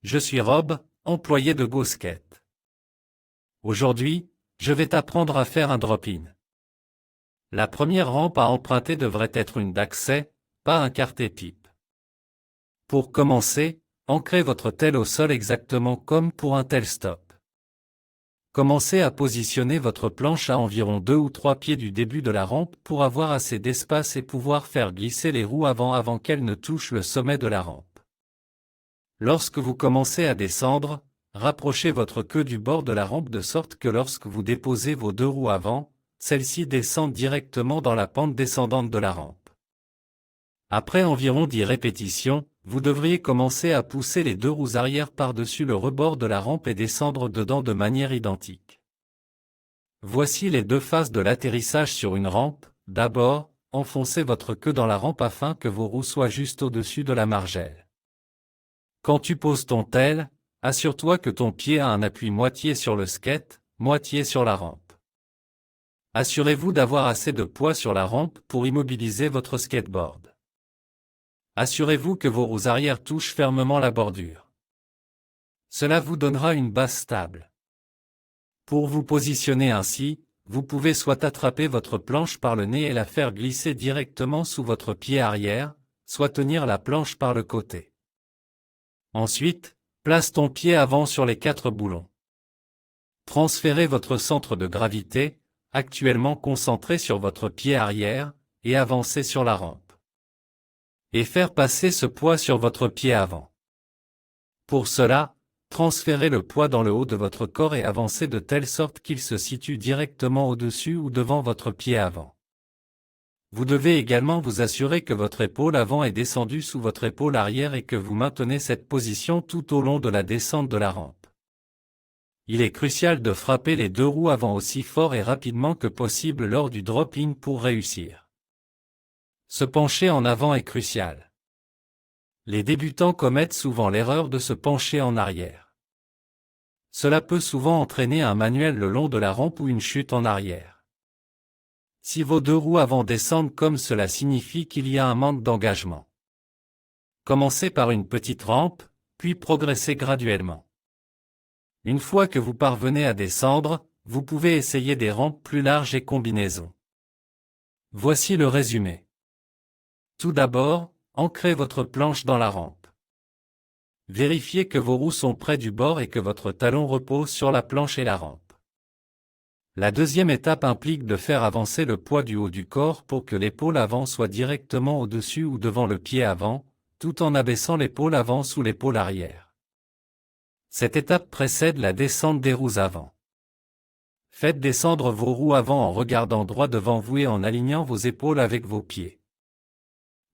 Je suis Rob, employé de GoSkate. Aujourd'hui, je vais t'apprendre à faire un drop-in. La première rampe à emprunter devrait être une d'accès, pas un quartet-pipe. Pour commencer, ancrez votre tel au sol exactement comme pour un tel stop. Commencez à positionner votre planche à environ 2 ou 3 pieds du début de la rampe pour avoir assez d'espace et pouvoir faire glisser les roues avant qu'elles ne touchent le sommet de la rampe. Lorsque vous commencez à descendre, rapprochez votre queue du bord de la rampe de sorte que lorsque vous déposez vos deux roues avant, celles-ci descendent directement dans la pente descendante de la rampe. Après environ 10 répétitions, vous devriez commencer à pousser les deux roues arrière par-dessus le rebord de la rampe et descendre dedans de manière identique. Voici les deux phases de l'atterrissage sur une rampe. D'abord, enfoncez votre queue dans la rampe afin que vos roues soient juste au-dessus de la margelle. Quand tu poses ton tel, assure-toi que ton pied a un appui moitié sur le skate, moitié sur la rampe. Assurez-vous d'avoir assez de poids sur la rampe pour immobiliser votre skateboard. Assurez-vous que vos roues arrière touchent fermement la bordure. Cela vous donnera une base stable. Pour vous positionner ainsi, vous pouvez soit attraper votre planche par le nez et la faire glisser directement sous votre pied arrière, soit tenir la planche par le côté. Ensuite, place ton pied avant sur les 4 boulons. Transférez votre centre de gravité, actuellement concentré sur votre pied arrière, et avancez sur la rampe. Et faire passer ce poids sur votre pied avant. Pour cela, transférez le poids dans le haut de votre corps et avancez de telle sorte qu'il se situe directement au-dessus ou devant votre pied avant. Vous devez également vous assurer que votre épaule avant est descendue sous votre épaule arrière et que vous maintenez cette position tout au long de la descente de la rampe. Il est crucial de frapper les deux roues avant aussi fort et rapidement que possible lors du drop-in pour réussir. Se pencher en avant est crucial. Les débutants commettent souvent l'erreur de se pencher en arrière. Cela peut souvent entraîner un manuel le long de la rampe ou une chute en arrière. Si vos deux roues avant descendent comme cela signifie qu'il y a un manque d'engagement. Commencez par une petite rampe, puis progressez graduellement. Une fois que vous parvenez à descendre, vous pouvez essayer des rampes plus larges et combinaisons. Voici le résumé. Tout d'abord, ancrez votre planche dans la rampe. Vérifiez que vos roues sont près du bord et que votre talon repose sur la planche et la rampe. La deuxième étape implique de faire avancer le poids du haut du corps pour que l'épaule avant soit directement au-dessus ou devant le pied avant, tout en abaissant l'épaule avant sous l'épaule arrière. Cette étape précède la descente des roues avant. Faites descendre vos roues avant en regardant droit devant vous et en alignant vos épaules avec vos pieds.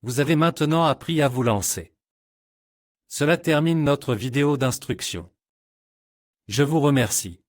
Vous avez maintenant appris à vous lancer. Cela termine notre vidéo d'instruction. Je vous remercie.